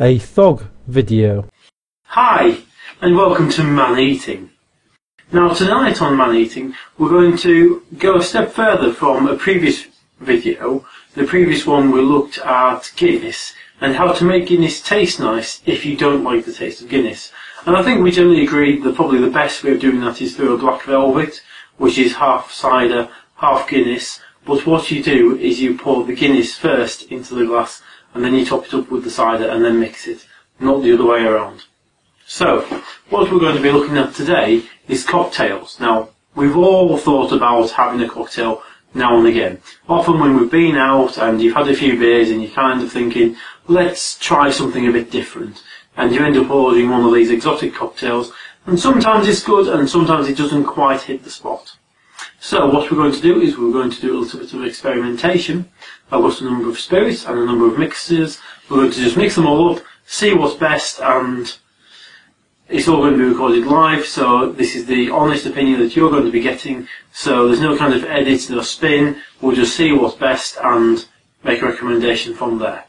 a Thog video. Hi, and welcome to Man Eating. Now tonight on Man Eating, we're going to go a step further from a previous video. The previous one we looked at Guinness and how to make Guinness taste nice if you don't like the taste of Guinness. And I think we generally agreed that probably the best way of doing that is through a black velvet, which is half cider, half Guinness. But what you do is you pour the Guinness first into the glass and then you top it up with the cider and then mix it, not the other way around. So, what we're going to be looking at today is cocktails. Now, we've all thought about having a cocktail now and again. Often when we've been out and you've had a few beers and you're kind of thinking, let's try something a bit different. And you end up ordering one of these exotic cocktails, and sometimes it's good and sometimes it doesn't quite hit the spot. So what we're going to do is we're going to do a little bit of experimentation. I've got a number of spirits and a number of mixes. We're going to just mix them all up, see what's best, and it's all going to be recorded live, so this is the honest opinion that you're going to be getting. So there's no kind of edit, no spin. We'll just see what's best and make a recommendation from there.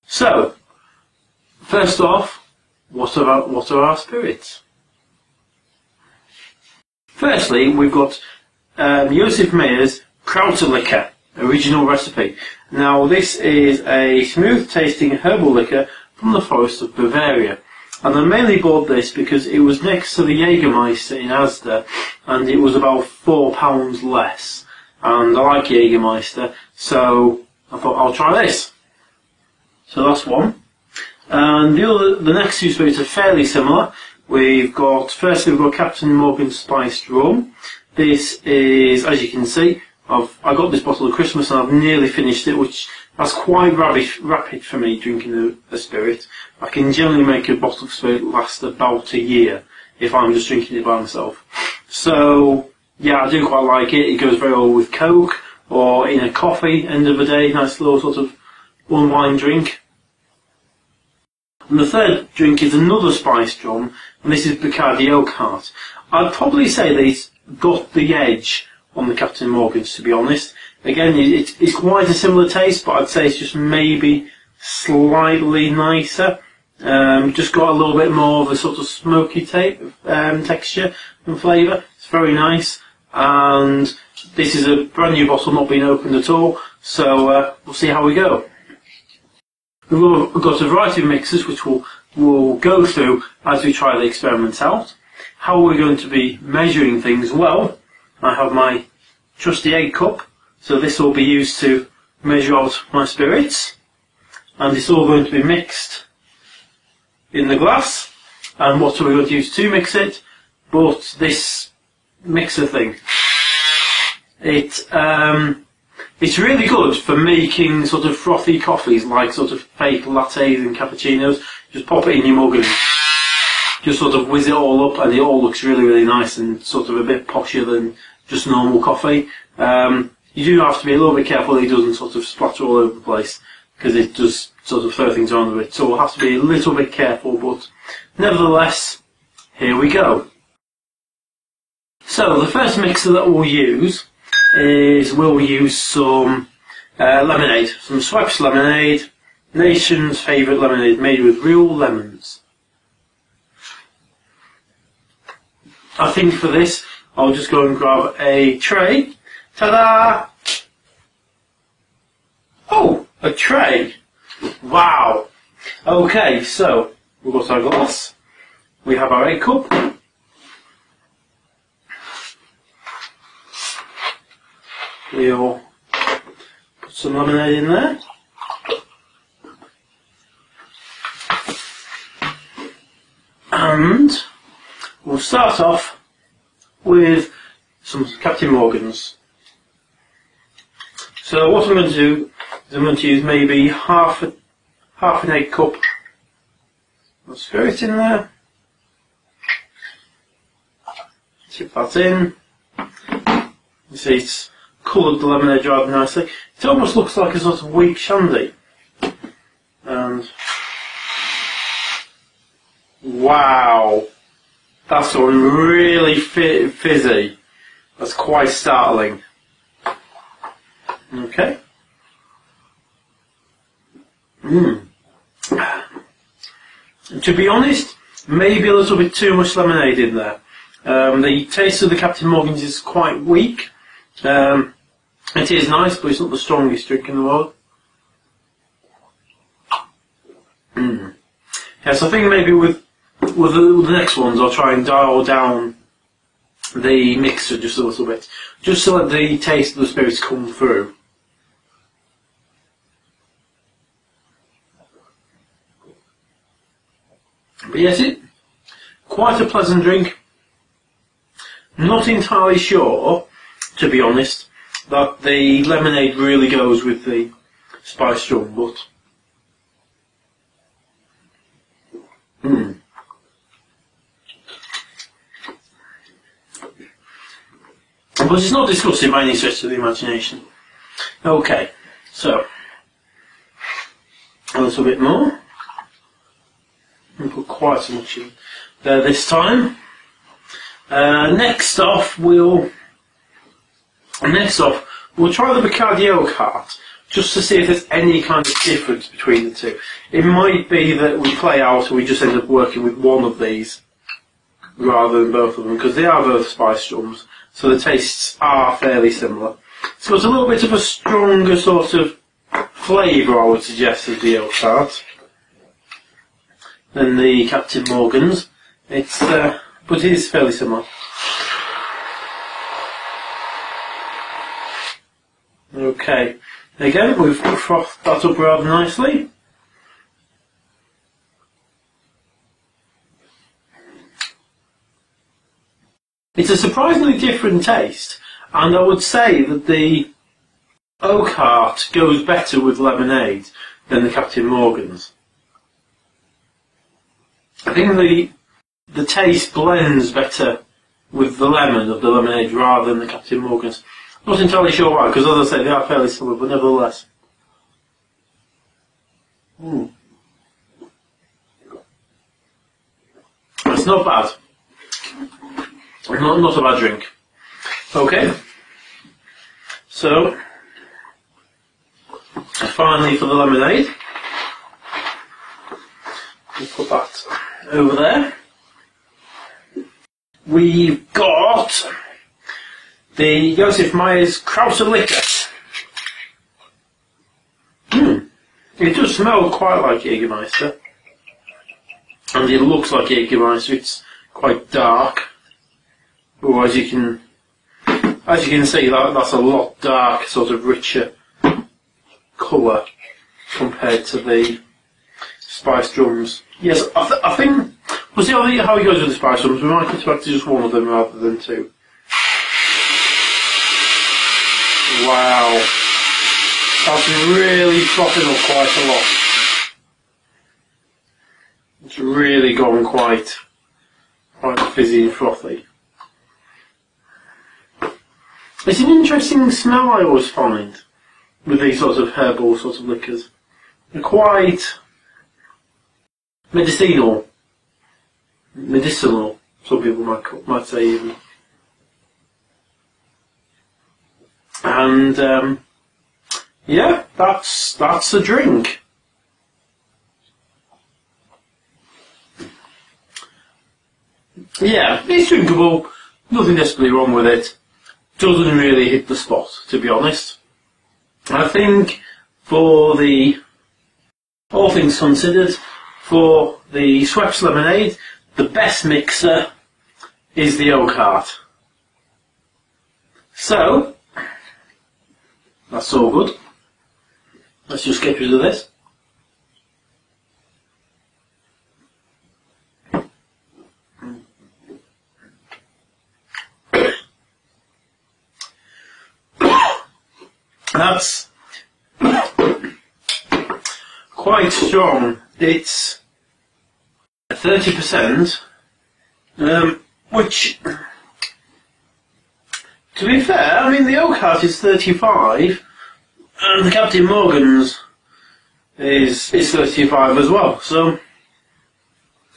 So, first off, what are our spirits? Firstly, we've got Josef Mayer's Krauterlikör original recipe. Now, this is a smooth-tasting herbal liquor from the forest of Bavaria. And I mainly bought this because it was next to the Jägermeister in Asda, and it was about £4 less. And I like Jägermeister, so I thought I'll try this. So that's one. And the next two spirits are fairly similar. Firstly we've got Captain Morgan's Spiced Rum. This is, as you can see, I got this bottle at Christmas and I've nearly finished it, which that's quite rapid for me drinking a spirit. I can generally make a bottle of spirit last about a year if I'm just drinking it by myself. So yeah, I do quite like it. It goes very well with Coke or in a coffee end of the day, nice little sort of unwind drink. And the third drink is another spiced rum, and this is Bacardi Oak Heart. I'd probably say that it's got the edge on the Captain Morgan's, to be honest. Again, it's quite a similar taste, but I'd say it's just maybe slightly nicer. Just got a little bit more of a sort of smoky texture and flavour. It's very nice, and this is a brand new bottle, not been opened at all, so we'll see how we go. We've got a variety of mixes which we'll go through as we try the experiments out. How we're going to be measuring things? Well, I have my trusty egg cup, so this will be used to measure out my spirits, and it's all going to be mixed in the glass. And what are we going to use to mix it but this mixer thing? It's really good for making sort of frothy coffees, like sort of fake lattes and cappuccinos. Just pop it in your mug and just sort of whiz it all up, and it all looks really, really nice and sort of a bit posher than just normal coffee. You do have to be a little bit careful that it doesn't sort of splatter all over the place, because it does sort of throw things around a bit. So we'll have to be a little bit careful, but nevertheless, here we go. So the first mixer that we'll use we'll use some lemonade, some Schweppes lemonade, nation's favourite lemonade made with real lemons. I think for this I'll just go and grab a tray. Ta-da! Oh, a tray! Wow! Okay, so we've got our glass, we have our egg cup, we'll put some lemonade in there, and we'll start off with some Captain Morgan's. So what I'm going to do is I'm going to use maybe half an egg cup of spirit in there. Tip that in. You see it's coloured the lemonade rather nicely. It almost looks like a sort of weak shandy. And wow, that's all really fizzy. That's quite startling. Okay. To be honest, maybe a little bit too much lemonade in there. The taste of the Captain Morgan's is quite weak. It is nice, but it's not the strongest drink in the world. Yes, I think maybe with the next ones I'll try and dial down the mixer just a little bit, just to let the taste of the spirits come through. But yes, quite a pleasant drink. Not entirely sure, to be honest, that the lemonade really goes with the spiced rum, but but it's not disgusting by any stretch of the imagination. Okay, so a little bit more. I'll put quite so much in there this time. Next off, we'll try the Bacardi Oak Heart, just to see if there's any kind of difference between the two. It might be that we play out and we just end up working with one of these rather than both of them, because they are both spiced rums, so the tastes are fairly similar. It's got a little bit of a stronger sort of flavour, I would suggest, of the Oak Heart than the Captain Morgan's. But it is fairly similar. Okay, again we've frothed that up rather nicely. It's a surprisingly different taste, and I would say that the Oak Heart goes better with lemonade than the Captain Morgan's. I think the taste blends better with the lemon of the lemonade rather than the Captain Morgan's. Not entirely sure why, because as I say, they are fairly similar, but nevertheless. It's not bad. Not a bad drink. Okay. So, finally for the lemonade. We'll put that over there. We've got the Josef Meyer's Krauser Liquor. It does smell quite like Jägermeister, and it looks like Jägermeister. It's quite dark. Oh, as you can see, that's a lot darker, sort of richer colour compared to the spiced rums. Yes, I think we'll see how he goes with the spiced rums. We might expect just one of them rather than two. Wow, that's really frothing up quite a lot. It's really gone quite fizzy and frothy. It's an interesting smell I always find with these sorts of herbal sorts of liquors. They're quite medicinal, some people might say even. And yeah, that's a drink. Yeah, it's drinkable. Nothing desperately wrong with it. Doesn't really hit the spot, to be honest. I think for all things considered, for the Schweppes lemonade, the best mixer is the Oak Heart. So, that's all good. Let's just get rid of this. That's quite strong. It's 30%, which, to be fair, I mean the Oak Heart is 35, and the Captain Morgan's is 35 as well. So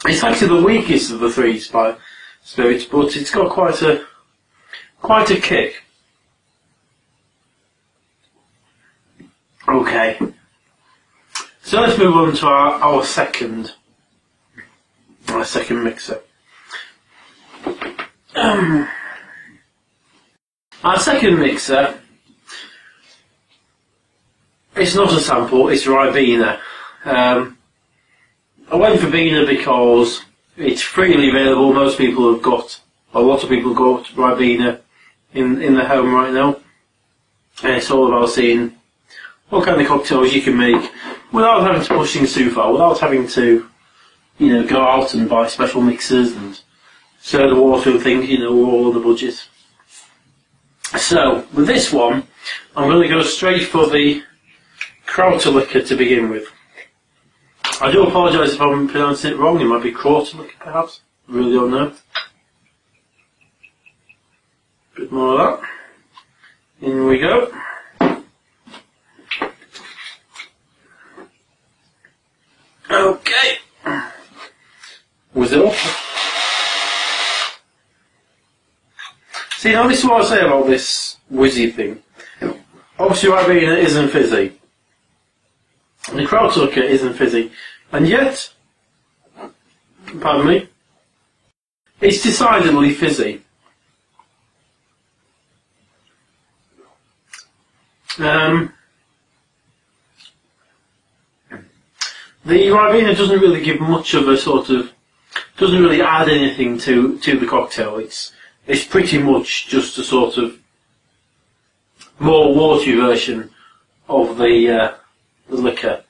it's actually the weakest of the three spirits, but it's got quite a kick. Okay, so let's move on to our second my second mixer. Our second mixer, it's not a sample, it's Ribena. I went for Bena because it's freely available. Most people have got, a lot of people have got Ribena in their home right now. And it's all about seeing what kind of cocktails you can make without having to push things too far, without having to, go out and buy special mixers and soda water and things, we're all on the budget. So, with this one, I'm going to go straight for the Krauterlicher to begin with. I do apologise if I'm pronouncing it wrong, it might be Krauterlicher perhaps, I really don't know. Bit more of that. In we go. Okay. Was it up? See, now this is what I say about this whizzy thing. Obviously Ribena isn't fizzy. The Krauterlicher isn't fizzy. And yet, pardon me, it's decidedly fizzy. The Ribena doesn't really give much of a doesn't really add anything to the cocktail. It's pretty much just a sort of more watery version of the liquor.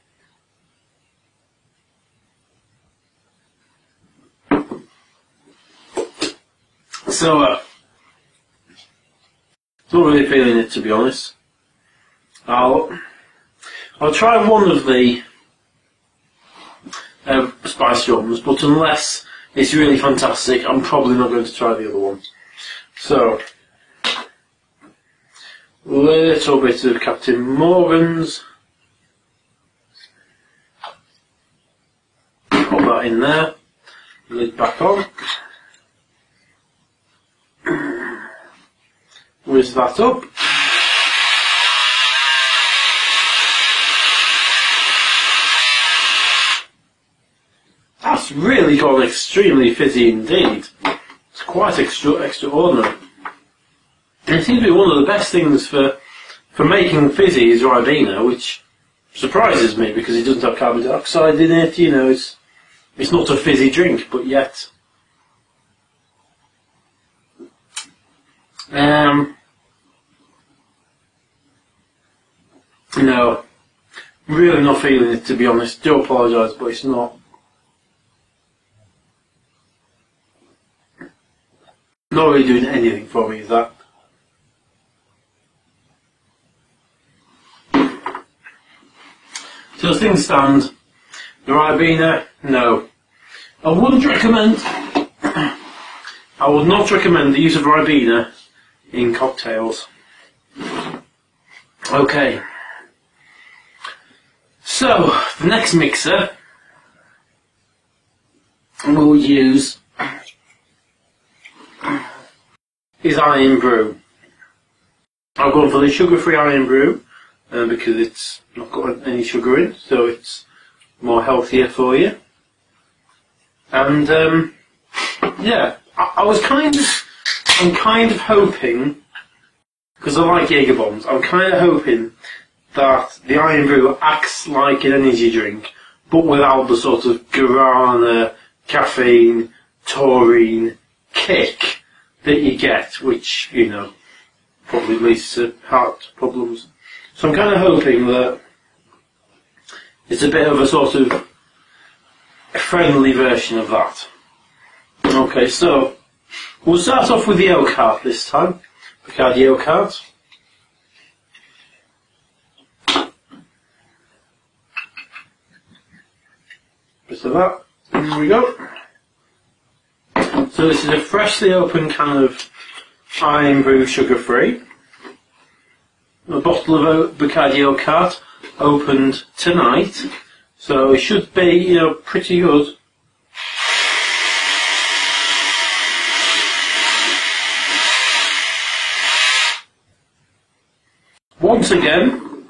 So, not really feeling it, to be honest. I'll try one of the spice rums, but unless it's really fantastic, I'm probably not going to try the other one. So, a little bit of Captain Morgan's. Put that in there. Lid back on. Whiz that up. That's really gone extremely fizzy indeed. It's quite extraordinary. And it seems to be one of the best things for making fizzy is Ribena, which surprises me because it doesn't have carbon dioxide in it. It's not a fizzy drink, but yet. No, really not feeling it, to be honest. Do apologise, but it's not really doing anything for me, is that? So as things stand, the Ribena, no. I would not recommend the use of Ribena in cocktails. Okay. So, the next mixer we'll use is Irn-Bru. I've gone for the sugar-free Irn-Bru because it's not got any sugar in, so it's more healthier for you. And yeah, I'm kind of hoping, because I like Jaeger bombs, I'm kind of hoping that the Irn-Bru acts like an energy drink, but without the sort of guarana, caffeine, taurine kick that you get, which, probably leads to heart problems. So I'm kind of hoping that it's a bit of a sort of friendly version of that. Okay, so we'll start off with the Oak Heart this time. Bacardi Oak Heart. Bit of that. There we go. So this is a freshly opened can of Irn-Bru sugar-free. A bottle of Bacardi Oak Heart opened tonight, so it should be, pretty good. Once again,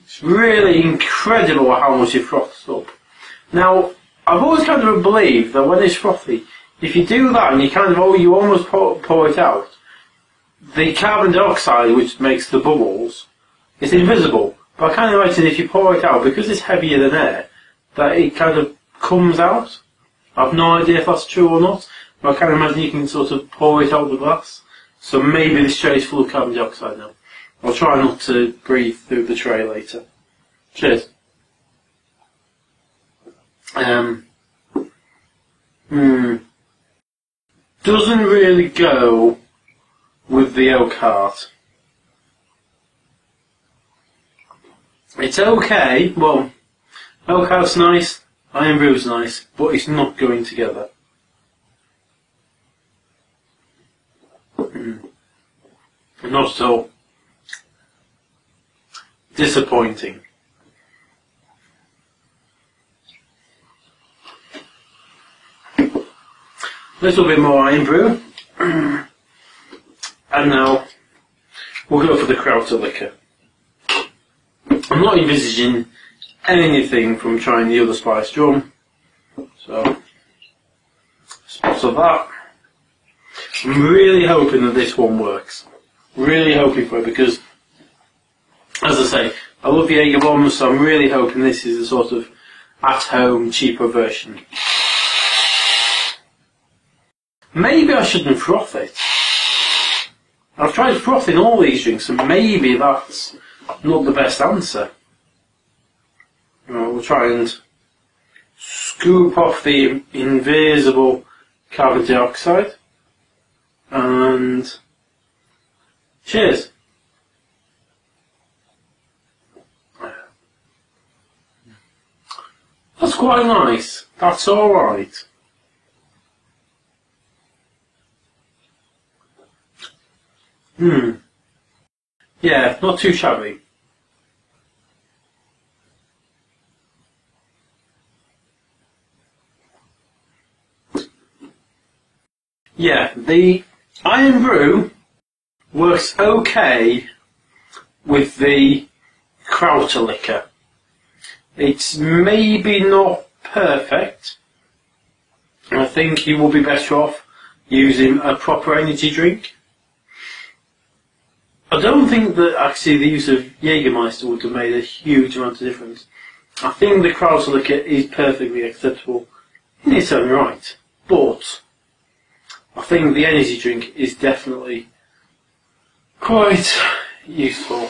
it's really incredible how much it froths up. Now, I've always kind of believed that when it's frothy, if you do that and you kind of you almost pour it out, the carbon dioxide which makes the bubbles is invisible. But I kind of imagine if you pour it out, because it's heavier than air, that it kind of comes out. I've no idea if that's true or not, but I kind of imagine you can sort of pour it out the glass. So maybe this tray is full of carbon dioxide now. I'll try not to breathe through the tray later. Cheers. Doesn't really go with the oak heart. It's okay, well, oak heart's nice, Irn-Bru's nice, but it's not going together. Not at all. Disappointing. A little bit more Irn-Bru. And now we'll go for the Krauterlikör. I'm not envisaging anything from trying the other spiced rum. So, spots of that. I'm really hoping that this one works. Really hoping for it because, as I say, I love the Jaeger bombs, so I'm really hoping this is a sort of at-home, cheaper version. Maybe I shouldn't froth it. I've tried frothing all these drinks, and maybe that's not the best answer. We'll try and scoop off the invisible carbon dioxide. And cheers. That's quite nice. That's alright. Yeah, not too shabby. Yeah, the Irn-Bru works okay with the Krauterlikör. It's maybe not perfect. I think you will be better off using a proper energy drink. I don't think that actually the use of Jägermeister would have made a huge amount of difference. I think the Krauterlikör is perfectly acceptable in its own right, but I think the energy drink is definitely quite useful.